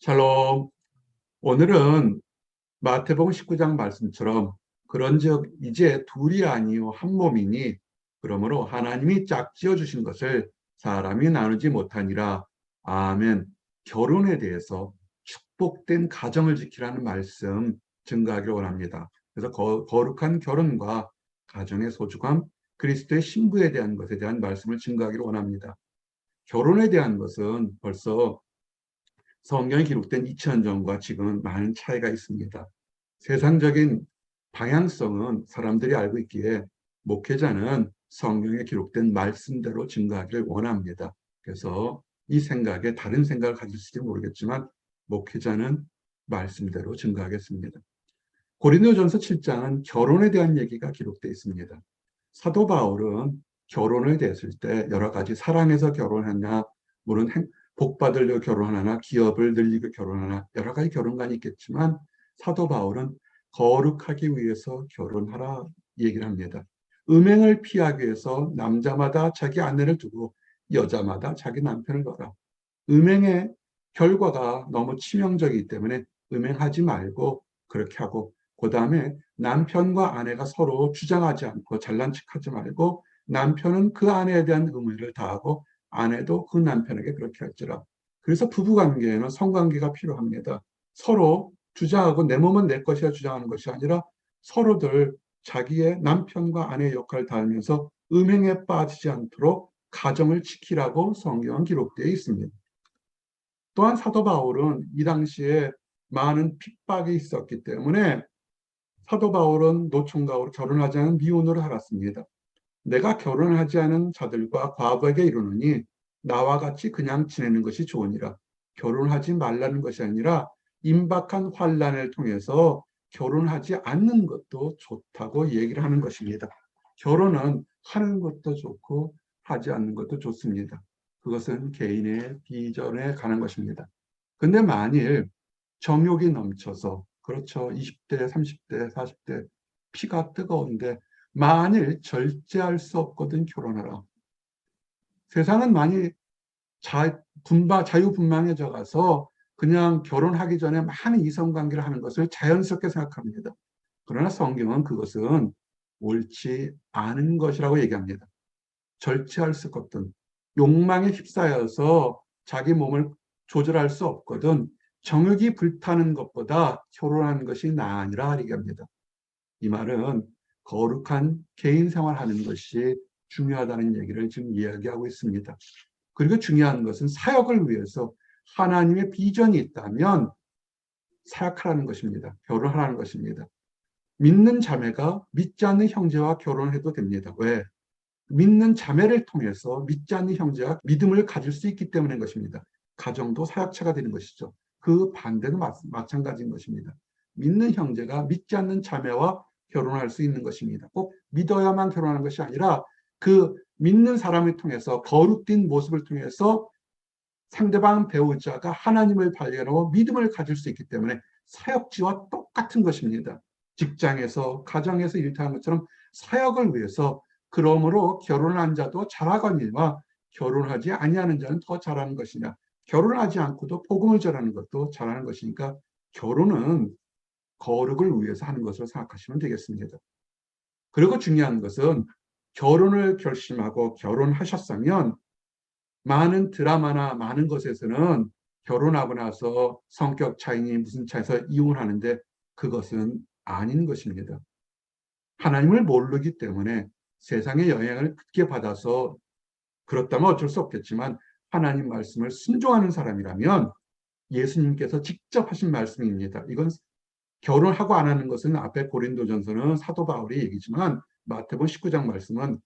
샬롬. 오늘은 마태복음 19장 말씀처럼 그런즉 이제 둘이 아니요 한 몸이니 그러므로 하나님이 짝지어 주신 것을 사람이 나누지 못하니라. 아멘. 결혼에 대해서 축복된 가정을 지키라는 말씀 증거하기를 원합니다. 그래서 거룩한 결혼과 가정의 소중함, 그리스도의 신부에 대한 것에 대한 말씀을 증거하기를 원합니다. 결혼에 대한 것은 벌써 성경에 기록된 2000년 전과 지금은 많은 차이가 있습니다. 세상적인 방향성은 사람들이 알고 있기에 목회자는 성경에 기록된 말씀대로 증거하기를 원합니다. 그래서 이 생각에 다른 생각을 가질지 모르겠지만 목회자는 말씀대로 증거하겠습니다. 고린도전서 7장은 결혼에 대한 얘기가 기록되어 있습니다. 사도 바울은 결혼을 대했을 때 여러 가지 사랑해서 결혼하냐, 물론 복 받으려 결혼하나, 기업을 늘리고 결혼하나, 여러 가지 결혼관이 있겠지만 사도 바울은 거룩하기 위해서 결혼하라 얘기를 합니다. 음행을 피하기 위해서 남자마다 자기 아내를 두고 여자마다 자기 남편을 둬라. 음행의 결과가 너무 치명적이기 때문에 음행하지 말고 그렇게 하고, 그 다음에 남편과 아내가 서로 주장하지 않고 잘난 척하지 말고 남편은 그 아내에 대한 의무를 다하고 아내도 그 남편에게 그렇게 할지라. 그래서 부부관계에는 성관계가 필요합니다. 서로 주장하고 내 몸은 내 것이라 주장하는 것이 아니라 서로들 자기의 남편과 아내의 역할을 다하면서 음행에 빠지지 않도록 가정을 지키라고 성경은 기록되어 있습니다. 또한 사도 바울은 이 당시에 많은 핍박이 있었기 때문에 사도 바울은 노총각으로 결혼하지 않은 미혼으로 살았습니다. 내가 결혼하지 않은 자들과 과부에게 이르노니 나와 같이 그냥 지내는 것이 좋으니라. 결혼하지 말라는 것이 아니라 임박한 환난을 통해서 결혼하지 않는 것도 좋다고 얘기를 하는 것입니다. 결혼은 하는 것도 좋고 하지 않는 것도 좋습니다. 그것은 개인의 비전에 가는 것입니다. 근데 만일 정욕이 넘쳐서, 그렇죠, 20대, 30대, 40대 피가 뜨거운데 만일 절제할 수 없거든 결혼하라. 세상은 많이 자유분방해져 가서 그냥 결혼하기 전에 많은 이성관계를 하는 것을 자연스럽게 생각합니다. 그러나 성경은 그것은 옳지 않은 것이라고 얘기합니다. 절제할 수 없거든. 욕망에 휩싸여서 자기 몸을 조절할 수 없거든. 정욕이 불타는 것보다 결혼하는 것이 나으니라 얘기합니다. 이 말은 거룩한 개인 생활하는 것이 중요하다는 얘기를 지금 이야기하고 있습니다. 그리고 중요한 것은 사역을 위해서 하나님의 비전이 있다면 사역하라는 것입니다. 결혼하라는 것입니다. 믿는 자매가 믿지 않는 형제와 결혼해도 됩니다. 왜? 믿는 자매를 통해서 믿지 않는 형제와 믿음을 가질 수 있기 때문인 것입니다. 가정도 사역체가 되는 것이죠. 그 반대도 마찬가지인 것입니다. 믿는 형제가 믿지 않는 자매와 결혼할 수 있는 것입니다. 꼭 믿어야만 결혼하는 것이 아니라 그 믿는 사람을 통해서 거룩된 모습을 통해서 상대방 배우자가 하나님을 발견하고 믿음을 가질 수 있기 때문에 사역지와 똑같은 것입니다. 직장에서 가정에서 일하는 것처럼 사역을 위해서, 그러므로 결혼한 자도 잘하거니와 결혼하지 아니하는 자는 더 잘하는 것이냐. 결혼하지 않고도 복음을 전하는 것도 잘하는 것이니까 결혼은 거룩을 위해서 하는 것으로 생각하시면 되겠습니다. 그리고 중요한 것은 결혼을 결심하고 결혼하셨으면 많은 드라마나 많은 것에서는 결혼하고 나서 성격 차이니 무슨 차이에서 이혼하는데 그것은 아닌 것입니다. 하나님을 모르기 때문에 세상의 영향을 크게 받아서 그렇다면 어쩔 수 없겠지만 하나님 말씀을 순종하는 사람이라면 예수님께서 직접 하신 말씀입니다. 이건 결혼하고 안 하는 것은 앞에 고린도전서는 사도 바울의 얘기지만 마태복음 19장 말씀은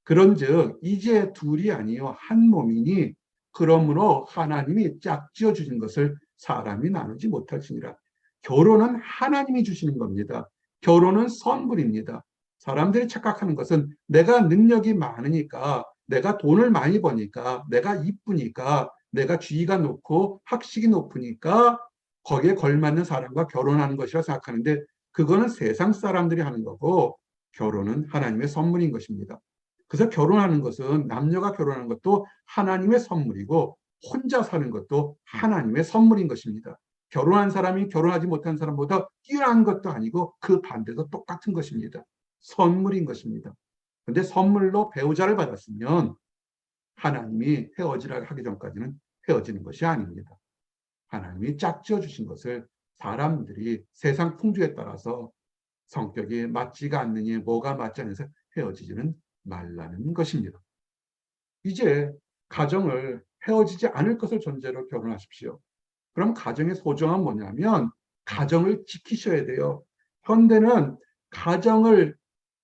그런즉 이제 둘이 아니요 한 몸이니 그러므로 하나님이 짝지어 주신 것을 사람이 나누지 못할지니라. 결혼은 하나님이 주시는 겁니다. 결혼은 선물입니다. 사람들이 착각하는 것은 내가 능력이 많으니까, 내가 돈을 많이 버니까, 내가 이쁘니까, 내가 지위가 높고 학식이 높으니까 거기에 걸맞는 사람과 결혼하는 것이라 생각하는데 그거는 세상 사람들이 하는 거고 결혼은 하나님의 선물인 것입니다. 그래서 결혼하는 것은, 남녀가 결혼하는 것도 하나님의 선물이고 혼자 사는 것도 하나님의 선물인 것입니다. 결혼한 사람이 결혼하지 못한 사람보다 뛰어난 것도 아니고 그 반대도 똑같은 것입니다. 선물인 것입니다. 그런데 선물로 배우자를 받았으면 하나님이 헤어지라 하기 전까지는 헤어지는 것이 아닙니다. 하나님이 짝지어 주신 것을 사람들이 세상 풍조에 따라서 성격이 맞지가 않느니 뭐가 맞지 않아서 헤어지지는 말라는 것입니다. 이제 가정을 헤어지지 않을 것을 전제로 결혼하십시오. 그럼 가정의 소중함은 뭐냐면 가정을 지키셔야 돼요. 현대는 가정을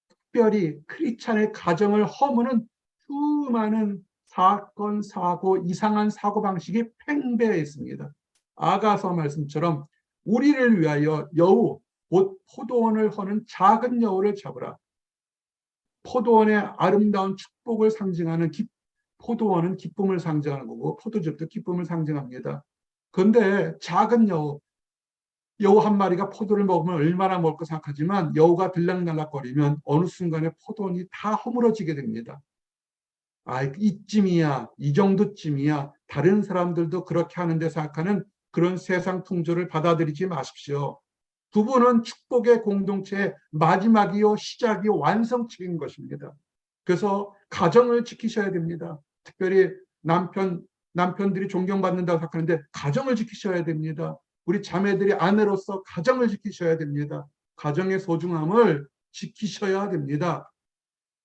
특별히 크리스찬의 가정을 허무는 수많은 사건, 사고, 이상한 사고방식이 팽배해 있습니다. 아가서 말씀처럼 우리를 위하여 여우, 곧 포도원을 허는 작은 여우를 잡으라. 포도원의 아름다운 축복을 상징하는 포도원은 기쁨을 상징하는 거고 포도즙도 기쁨을 상징합니다. 그런데 작은 여우 한 마리가 포도를 먹으면 얼마나 먹을 거 생각하지만 여우가 들락날락거리면 어느 순간에 포도원이 다 허물어지게 됩니다. 아, 이쯤이야, 이 정도쯤이야. 다른 사람들도 그렇게 하는데 생각하는 그런 세상 풍조를 받아들이지 마십시오. 부부는 축복의 공동체의 마지막이요, 시작이요, 완성체인 것입니다. 그래서 가정을 지키셔야 됩니다. 특별히 남편들이 존경받는다고 생각하는데 가정을 지키셔야 됩니다. 우리 자매들이 아내로서 가정을 지키셔야 됩니다. 가정의 소중함을 지키셔야 됩니다.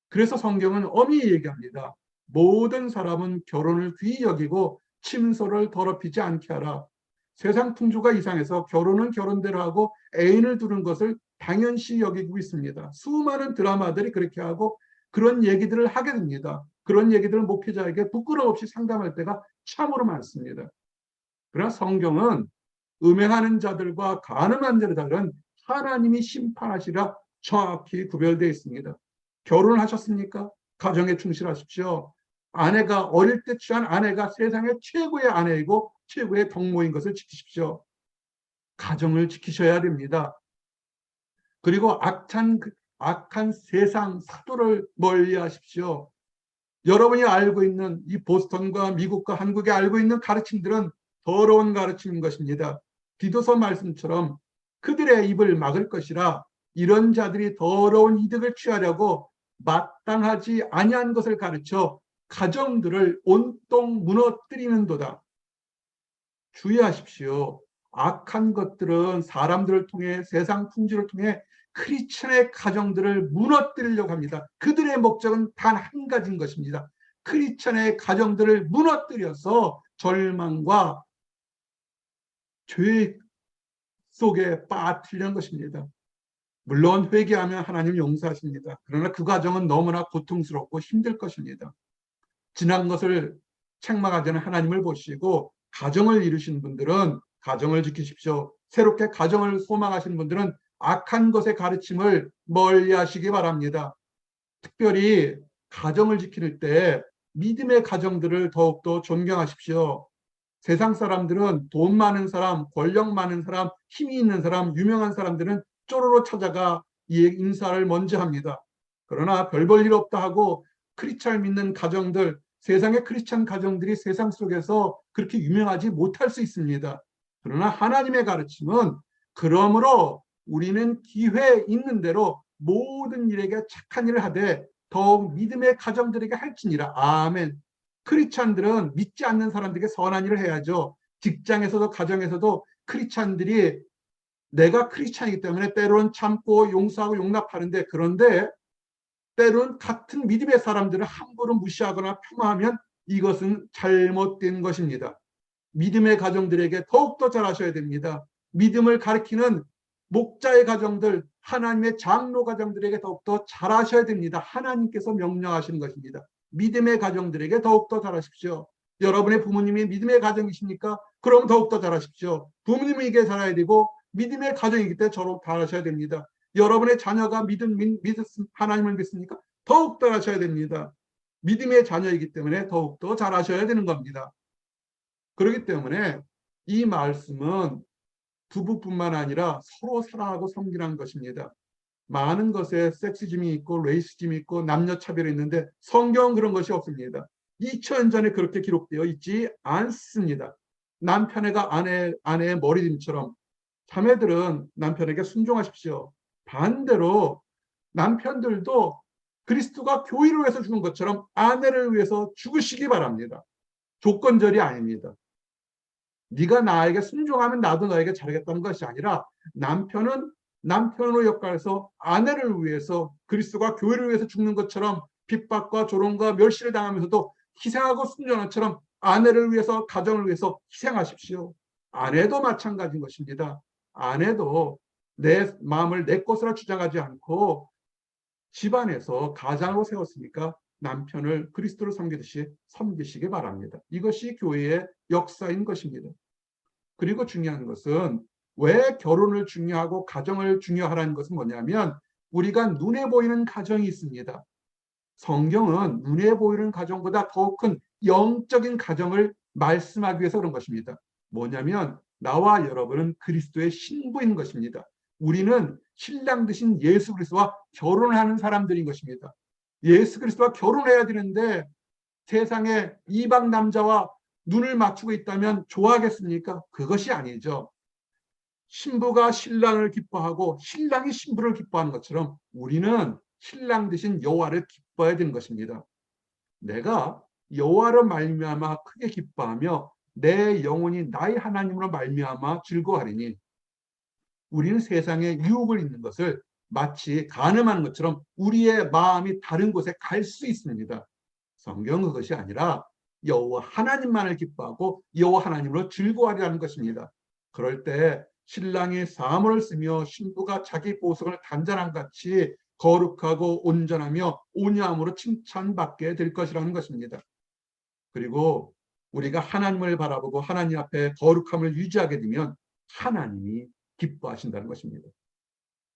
그래서 성경은 엄히 얘기합니다. 모든 사람은 결혼을 귀히 여기고 침소를 더럽히지 않게 하라. 세상 풍조가 이상해서 결혼은 결혼대로 하고 애인을 두는 것을 당연시 여기고 있습니다. 수많은 드라마들이 그렇게 하고 그런 얘기들을 하게 됩니다. 그런 얘기들을 목회자에게 부끄러움 없이 상담할 때가 참으로 많습니다. 그러나 성경은 음행하는 자들과 간음한 자들은 하나님이 심판하시라 정확히 구별되어 있습니다. 결혼하셨습니까? 가정에 충실하십시오. 아내가 어릴 때 취한 아내가 세상의 최고의 아내이고 최고의 덕모인 것을 지키십시오. 가정을 지키셔야 됩니다. 그리고 악한 세상 사도를 멀리하십시오. 여러분이 알고 있는 이 보스턴과 미국과 한국에 알고 있는 가르침들은 더러운 가르침인 것입니다. 디도서 말씀처럼 그들의 입을 막을 것이라 이런 자들이 더러운 이득을 취하려고 마땅하지 아니한 것을 가르쳐 가정들을 온통 무너뜨리는도다. 주의하십시오. 악한 것들은 사람들을 통해 세상 풍지를 통해 크리스천의 가정들을 무너뜨리려고 합니다. 그들의 목적은 단 한 가지인 것입니다. 크리스천의 가정들을 무너뜨려서 절망과 죄 속에 빠뜨리는 것입니다. 물론 회개하면 하나님 용서하십니다. 그러나 그 과정은 너무나 고통스럽고 힘들 것입니다. 지난 것을 책망하지 않은 하나님을 보시고 가정을 이루신 분들은 가정을 지키십시오. 새롭게 가정을 소망하시는 분들은 악한 것의 가르침을 멀리하시기 바랍니다. 특별히 가정을 지킬 때 믿음의 가정들을 더욱더 존경하십시오. 세상 사람들은 돈 많은 사람, 권력 많은 사람, 힘이 있는 사람, 유명한 사람들은 쪼로로 찾아가 이 인사를 먼저 합니다. 그러나 별 볼 일 없다 하고 크리스찬을 믿는 가정들, 세상의 크리스찬 가정들이 세상 속에서 그렇게 유명하지 못할 수 있습니다. 그러나 하나님의 가르침은 그러므로 우리는 기회 있는 대로 모든 일에게 착한 일을 하되 더욱 믿음의 가정들에게 할지니라. 아멘. 크리스찬들은 믿지 않는 사람들에게 선한 일을 해야죠. 직장에서도 가정에서도 크리스찬들이 내가 크리스찬이기 때문에 때로는 참고 용서하고 용납하는데 그런데 때로는 같은 믿음의 사람들을 함부로 무시하거나 폄하하면 이것은 잘못된 것입니다. 믿음의 가정들에게 더욱더 잘하셔야 됩니다. 믿음을 가리키는 목자의 가정들, 하나님의 장로 가정들에게 더욱더 잘하셔야 됩니다. 하나님께서 명령하시는 것입니다. 믿음의 가정들에게 더욱더 잘하십시오. 여러분의 부모님이 믿음의 가정이십니까? 그럼 더욱더 잘하십시오. 부모님에게 잘해야 되고 믿음의 가정이기 때문에 저로 잘하셔야 됩니다. 여러분의 자녀가 하나님을 믿습니까? 더욱더 잘하셔야 됩니다. 믿음의 자녀이기 때문에 더욱더 잘하셔야 되는 겁니다. 그렇기 때문에 이 말씀은 부부뿐만 아니라 서로 사랑하고 섬기라는 것입니다. 많은 것에 섹시즘이 있고 레이시즘이 있고 남녀차별이 있는데 성경은 그런 것이 없습니다. 2000년 전에 그렇게 기록되어 있지 않습니다. 남편애가 아내의 머리짐처럼 자매들은 남편에게 순종하십시오. 반대로 남편들도 그리스도가 교회를 위해서 죽은 것처럼 아내를 위해서 죽으시기 바랍니다. 조건절이 아닙니다. 네가 나에게 순종하면 나도 너에게 잘하겠다는 것이 아니라 남편은 남편의 역할에서 아내를 위해서 그리스도가 교회를 위해서 죽는 것처럼 핍박과 조롱과 멸시를 당하면서도 희생하고 순종하는 것처럼 아내를 위해서 가정을 위해서 희생하십시오. 아내도 마찬가지인 것입니다. 아내도 내 마음을 내 것으로 주장하지 않고 집안에서 가장으로 세웠으니까 남편을 그리스도를 섬기듯이 섬기시기 바랍니다. 이것이 교회의 역사인 것입니다. 그리고 중요한 것은 왜 결혼을 중요하고 가정을 중요하라는 것은 뭐냐면 우리가 눈에 보이는 가정이 있습니다. 성경은 눈에 보이는 가정보다 더 큰 영적인 가정을 말씀하기 위해서 그런 것입니다. 뭐냐면 나와 여러분은 그리스도의 신부인 것입니다. 우리는 신랑 되신 예수 그리스도와 결혼하는 사람들인 것입니다. 예수 그리스도와 결혼해야 되는데 세상에 이방 남자와 눈을 맞추고 있다면 좋아하겠습니까? 그것이 아니죠. 신부가 신랑을 기뻐하고 신랑이 신부를 기뻐하는 것처럼 우리는 신랑 대신 여호와를 기뻐해야 되는 것입니다. 내가 여호와로 말미암아 크게 기뻐하며 내 영혼이 나의 하나님으로 말미암아 즐거워하리니 우리는 세상에 유혹을 있는 것을 마치 간음하는 것처럼 우리의 마음이 다른 곳에 갈 수 있습니다. 성경은 그것이 아니라 여호와 하나님만을 기뻐하고 여호와 하나님으로 즐거워하리라는 것입니다. 그럴 때 신랑이 사모를 쓰며 신부가 자기 보석을 단장한 같이 거룩하고 온전하며 온유함으로 칭찬받게 될 것이라는 것입니다. 그리고 우리가 하나님을 바라보고 하나님 앞에 거룩함을 유지하게 되면 하나님이 기뻐하신다는 것입니다.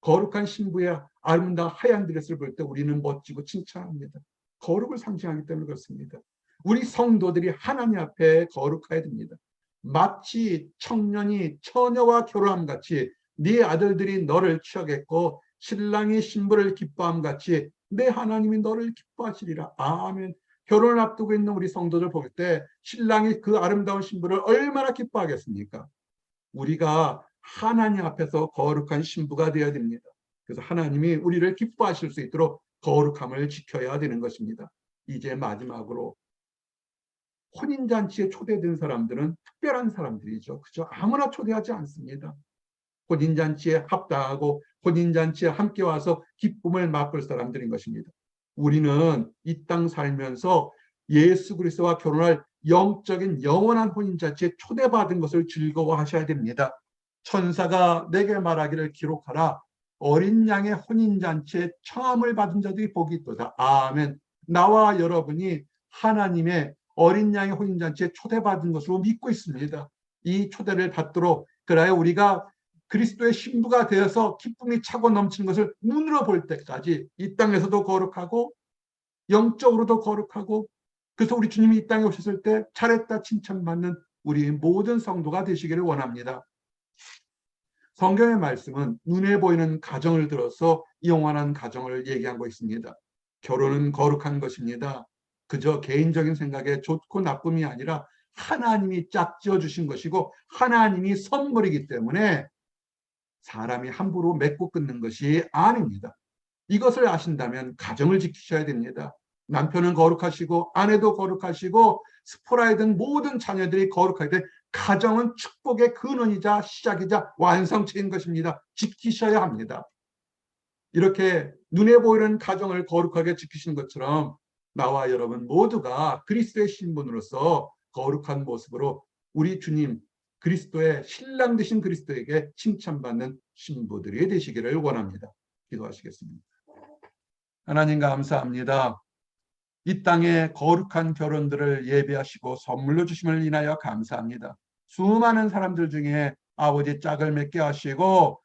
거룩한 신부의 아름다운 하얀 드레스를 볼 때 우리는 멋지고 칭찬합니다. 거룩을 상징하기 때문에 그렇습니다. 우리 성도들이 하나님 앞에 거룩해야 됩니다. 마치 청년이 처녀와 결혼함 같이 네 아들들이 너를 취하겠고 신랑이 신부를 기뻐함 같이 내 하나님이 너를 기뻐하시리라. 아멘. 결혼을 앞두고 있는 우리 성도들 볼 때 신랑이 그 아름다운 신부를 얼마나 기뻐하겠습니까? 우리가 하나님 앞에서 거룩한 신부가 되어야 됩니다. 그래서 하나님이 우리를 기뻐하실 수 있도록 거룩함을 지켜야 되는 것입니다. 이제 마지막으로 혼인잔치에 초대된 사람들은 특별한 사람들이죠. 그죠? 아무나 초대하지 않습니다. 혼인잔치에 합당하고 혼인잔치에 함께 와서 기쁨을 맛볼 사람들인 것입니다. 우리는 이 땅 살면서 예수 그리스도와 결혼할 영적인 영원한 혼인잔치에 초대받은 것을 즐거워하셔야 됩니다. 천사가 내게 말하기를 기록하라. 어린 양의 혼인잔치에 청함을 받은 자들이 복이 있도다. 아멘. 나와 여러분이 하나님의 어린 양의 혼인잔치에 초대받은 것으로 믿고 있습니다. 이 초대를 받도록 그래야 우리가 그리스도의 신부가 되어서 기쁨이 차고 넘치는 것을 눈으로 볼 때까지 이 땅에서도 거룩하고 영적으로도 거룩하고 그래서 우리 주님이 이 땅에 오셨을 때 잘했다 칭찬받는 우리 모든 성도가 되시기를 원합니다. 성경의 말씀은 눈에 보이는 가정을 들어서 영원한 가정을 얘기하고 있습니다. 결혼은 거룩한 것입니다. 그저 개인적인 생각에 좋고 나쁨이 아니라 하나님이 짝지어 주신 것이고 하나님이 선물이기 때문에 사람이 함부로 맺고 끊는 것이 아닙니다. 이것을 아신다면 가정을 지키셔야 됩니다. 남편은 거룩하시고 아내도 거룩하시고 스포라에 든 모든 자녀들이 거룩할 때 가정은 축복의 근원이자 시작이자 완성체인 것입니다. 지키셔야 합니다. 이렇게 눈에 보이는 가정을 거룩하게 지키시는 것처럼 나와 여러분 모두가 그리스도의 신분으로서 거룩한 모습으로 우리 주님 그리스도의 신랑 되신 그리스도에게 칭찬받는 신부들이 되시기를 원합니다. 기도하시겠습니다. 하나님 감사합니다. 이 땅에 거룩한 결혼들을 예배하시고 선물로 주심을 인하여 감사합니다. 수많은 사람들 중에 아버지 짝을 맺게 하시고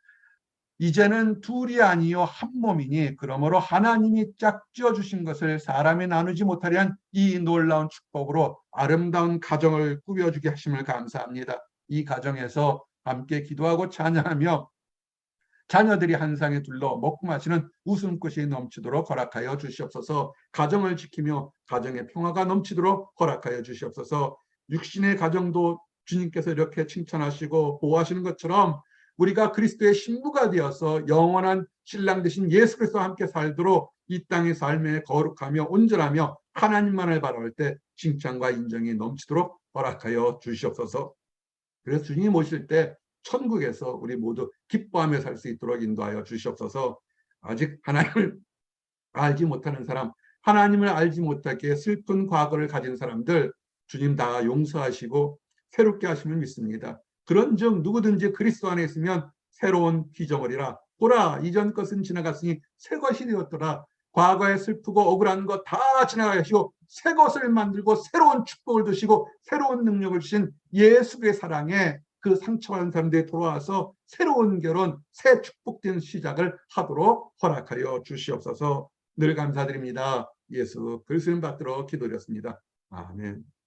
이제는 둘이 아니요 한 몸이니 그러므로 하나님이 짝지어 주신 것을 사람이 나누지 못하려 이 놀라운 축복으로 아름다운 가정을 꾸며주게 하심을 감사합니다. 이 가정에서 함께 기도하고 찬양하며 자녀들이 한 상에 둘러 먹고 마시는 웃음꽃이 넘치도록 허락하여 주시옵소서. 가정을 지키며 가정의 평화가 넘치도록 허락하여 주시옵소서. 육신의 가정도 주님께서 이렇게 칭찬하시고 보호하시는 것처럼 우리가 그리스도의 신부가 되어서 영원한 신랑 되신 예수 그리스도와 함께 살도록 이 땅의 삶에 거룩하며 온전하며 하나님만을 바라볼 때 칭찬과 인정이 넘치도록 허락하여 주시옵소서. 그래서 주님이 오실 때 천국에서 우리 모두 기뻐하며 살 수 있도록 인도하여 주시옵소서. 아직 하나님을 알지 못하는 사람, 하나님을 알지 못하게 슬픈 과거를 가진 사람들 주님 다 용서하시고 새롭게 하심을 믿습니다. 그런즉 누구든지 그리스도 안에 있으면 새로운 피조물이라. 보라, 이전 것은 지나갔으니 새 것이 되었더라. 과거에 슬프고 억울한 것 다 지나가시고 새 것을 만들고 새로운 축복을 주시고 새로운 능력을 주신 예수의 사랑에 그 상처받은 사람들이 돌아와서 새로운 결혼, 새 축복된 시작을 하도록 허락하여 주시옵소서. 늘 감사드립니다. 예수 그리스도를 받들어 기도드렸습니다. 아멘.